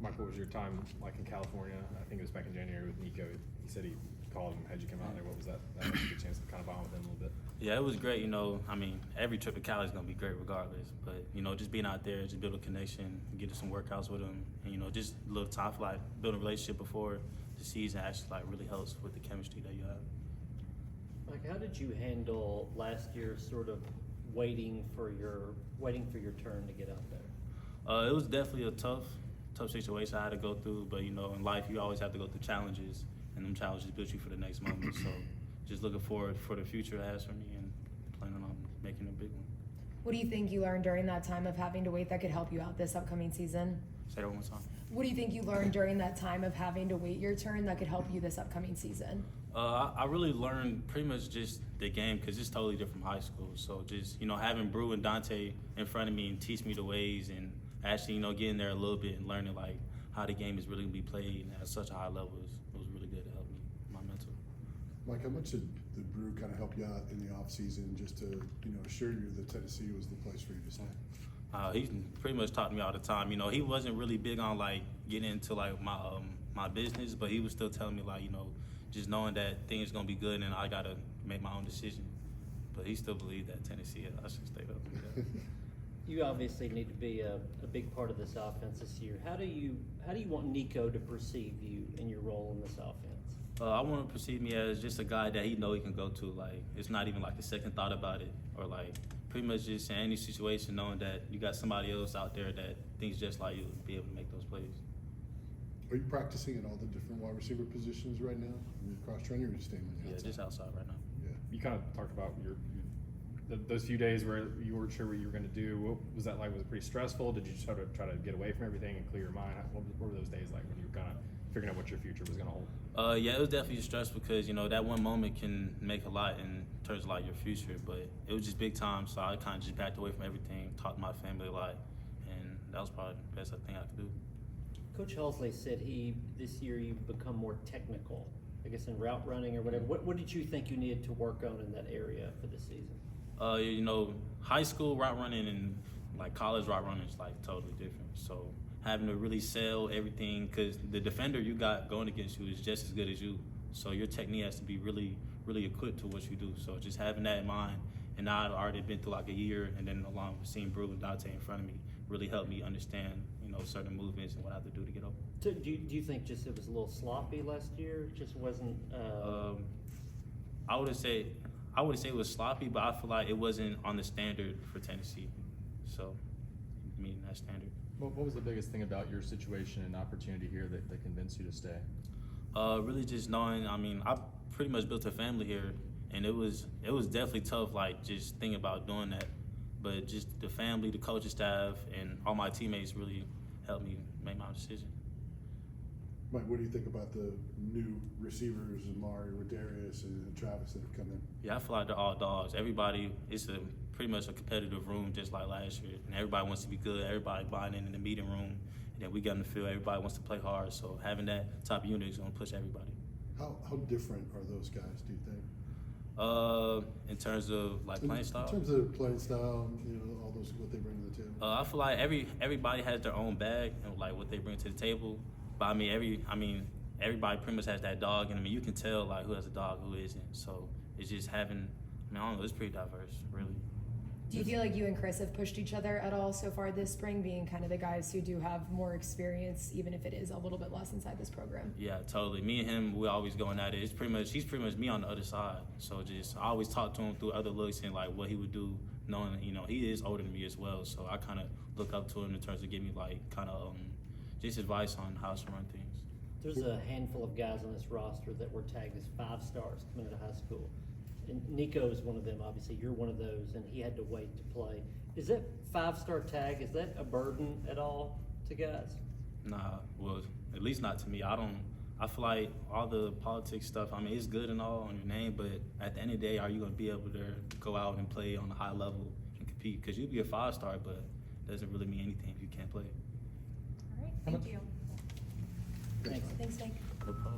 Mike, what was your time like in California? I think it was back in January with Nico. He said he called and had you come out there. What was that? That was a good chance to kind of bond with him a little bit. Yeah, it was great. I mean, every trip to Cali is gonna be great regardless. But just being out there, just build a connection, getting some workouts with him, and just a little time for like building a relationship before the season actually like really helps with the chemistry that you have. Mike, how did you handle last year's sort of waiting for your turn to get out there? It was definitely a tough situation I had to go through. But in life, you always have to go through challenges, and them challenges build you for the next moment. So just looking forward for the future it has for me, and planning on making a big one. What do you think you learned during that time of having to wait that could help you out this upcoming season? Say that one more time. What do you think you learned during that time of having to wait your turn that could help you this upcoming season? I really learned pretty much just the game because it's totally different from high school. So just, having Brew and Dante in front of me and teach me the ways and actually, getting there a little bit and learning like how the game is really gonna be played at such a high level was really good to help me, my mental. Mike, how much did the Brew kind of help you out in the off season just to, assure you that Tennessee was the place for you to stay? He pretty much taught me all the time. He wasn't really big on like getting into like my business, but he was still telling me like, just knowing that things gonna be good and I gotta make my own decision. But he still believed that Tennessee, I should stay up. You obviously need to be a big part of this offense this year. How do you want Nico to perceive you in your role in this offense? I want to perceive me as just a guy that he can go to. Like, it's not even like a second thought about it, or like pretty much just in any situation knowing that you got somebody else out there that thinks just like you to be able to make those plays. Are you practicing at all the different wide receiver positions right now? Are you cross training or are you staying on the outside? Yeah, just outside right now. Yeah. You kind of talked about those few days where you weren't sure what you were going to do. What was that like? Was it pretty stressful? Did you try to get away from everything and clear your mind? What were those days like when you were kind of figuring out what your future was going to hold? Yeah, it was definitely stressful because that one moment can make a lot in terms of like your future. But it was just big time, so I kind of just backed away from everything, talked to my family a lot, and that was probably the best thing I could do. Coach Halsley said this year you've become more technical, I guess in route running or whatever. What did you think you needed to work on in that area for this season? High school route running and like college route running is like totally different. So having to really sell everything, because the defender you got going against you is just as good as you. So your technique has to be really, really equipped to what you do. So just having that in mind, and now I've already been through like a year, and then along with seeing Brew and Dante in front of me, really helped me understand, certain movements and what I have to do to get over. So do you think just it was a little sloppy last year? It just wasn't. I wouldn't say it was sloppy, but I feel like it wasn't on the standard for Tennessee. So, meeting that standard. What was the biggest thing about your situation and opportunity here that convinced you to stay? Really just knowing, I pretty much built a family here, and it was definitely tough, like just thinking about doing that. But just the family, the coaching staff, and all my teammates really helped me make my decision. Mike, what do you think about the new receivers, Amari, Rodarius, and Travis that have come in? Yeah, I feel like they're all dogs. Everybody, it's pretty much a competitive room just like last year. And everybody wants to be good. Everybody buying in the meeting room. And then we get in the field, everybody wants to play hard. So having that type of unit is going to push everybody. How different are those guys, do you think? In terms of like playing style? In terms of playing style, all those, what they bring to the table. I feel like everybody has their own bag and like what they bring to the table. But everybody pretty much has that dog in them. You can tell like who has a dog, who isn't. So it's just having, I don't know, it's pretty diverse, really. Do you feel like you and Chris have pushed each other at all so far this spring, being kind of the guys who do have more experience, even if it is a little bit less inside this program? Yeah, totally. Me and him, we're always going at it. He's pretty much me on the other side. So I always talk to him through other looks and like what he would do, knowing he is older than me as well. So I kind of look up to him in terms of giving me like kind of just advice on how to run things. There's a handful of guys on this roster that were tagged as 5 stars coming out of high school. And Nico is one of them, obviously. You're one of those, and he had to wait to play. Is that 5-star tag, is that a burden at all to guys? Nah, well, at least not to me. I feel like all the politics stuff, it's good and all on your name, but at the end of the day, are you going to be able to go out and play on a high level and compete? Because you'll be a 5-star, but it doesn't really mean anything if you can't play. All right, thank you. Thanks. Thanks, Nick. No problem.